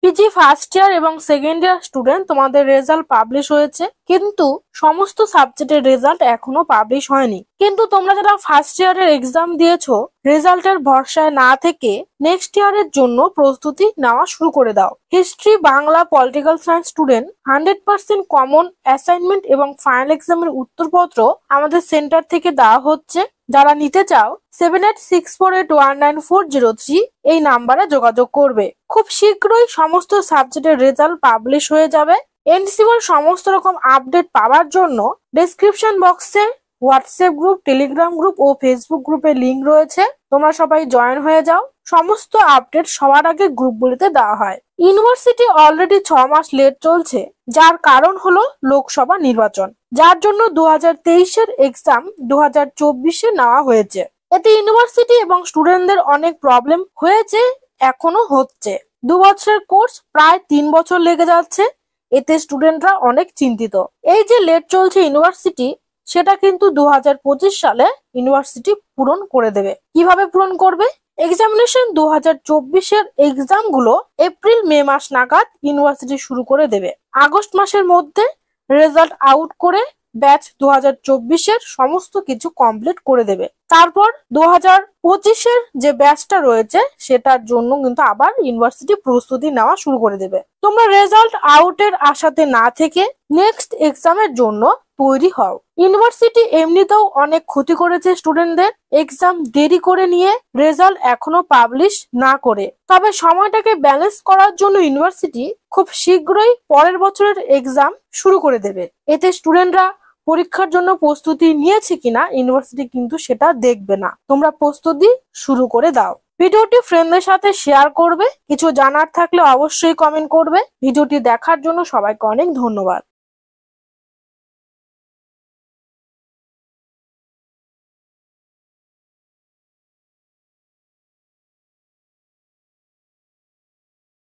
PG first year এবং second year student তোমাদের result publish হয়েছে, কিন্তু সমস্ত সাবজেক্টের রেজাল্ট এখনো পাবলিশ হয়নি। কিন্তু তোমরা যারা ফার্স্ট ইয়ারের এক্সাম দিয়েছো, রেজাল্টের ভরসায় না থেকে নেক্সট ইয়ারের জন্য প্রস্তুতি নেওয়া শুরু করে দাও। History, Bangla, political science student 100% common assignment এবং ফাইনাল এক্সামের উত্তরপত্র আমাদের সেন্টার থেকে দেওয়া হচ্ছে। যারা নিতে চাও 7864819403 এই নাম্বারে যোগাযোগ করবে। খুব শীঘ্রই সমস্ত সাবজেক্টের রেজাল্ট পাবলিশ হয়ে যাবে। এনসিওর সমস্ত রকম আপডেট পাওয়ার জন্য ডেসক্রিপশন বক্সে হোয়াটসঅ্যাপ গ্রুপ, টেলিগ্রাম গ্রুপ ও ফেসবুক গ্রুপের লিংক রয়েছে, তোমরা সবাই জয়েন হয়ে যাও। সমস্ত আপডেট সবার আগে গ্রুপগুলিতে দেওয়া হয়। ইউনিভার্সিটি অলরেডি 6 মাস লেট চলছে, যার কারণ হলো লোকসভা নির্বাচন, যার জন্য 2023-এর এক্সাম 2024-এ নেওয়া হয়েছে। এতে ইউনিভার্সিটি এবং স্টুডেন্টদের অনেক প্রবলেম হয়েছে, এখনো হচ্ছে। 2 বছরের কোর্স প্রায় 3 বছর লেগে যাচ্ছে, এতে স্টুডেন্টরা অনেক চিন্তিত। এই যে লেট চলছে ইউনিভার্সিটি, সেটা কিন্তু 2025 সালে ইউনিভার্সিটি পূরণ করে দেবে। কিভাবে পূরণ করবে? এক্সামিনেশন 2024-এর এক্সাম গুলো এপ্রিল-মে মাস নাগাদ ইউনিভার্সিটি শুরু করে দেবে। আগস্ট মাসের মধ্যে রেজাল্ট আউট করে ব্যাচ 2024-এর সমস্ত কিছু কমপ্লিট করে দেবে। তারপর 2025-এর যে ব্যাচটা রয়েছে সেটার জন্য কিন্তু আবার ইউনিভার্সিটি প্রস্তুতি নেওয়া শুরু করে দেবে। তোমরা রেজাল্ট আউটের আশাতে না থেকে নেক্সট এক্সামের জন্য তৈরি হও। ইউনিভার্সিটি এমনিতেও অনেক ক্ষতি করেছে স্টুডেন্টদের, এক্সাম দেরি করে নিয়ে রেজাল্ট এখনো পাবলিশ না করে। তবে সময়টাকে ব্যালেন্স করার জন্য ইউনিভার্সিটি খুব শীঘ্রই পরের বছরের এক্সাম শুরু করে দেবে। এতে স্টুডেন্টরা পরীক্ষার জন্য প্রস্তুতি নিয়েছে কিনা ইউনিভার্সিটি কিন্তু সেটা দেখবে না। তোমরা প্রস্তুতি শুরু করে দাও। ভিডিওটি ফ্রেন্ডদের সাথে শেয়ার করবে। কিছু জানার থাকলে অবশ্যই কমেন্ট করবে। ভিডিওটি দেখার জন্য সবাইকে অনেক ধন্যবাদ।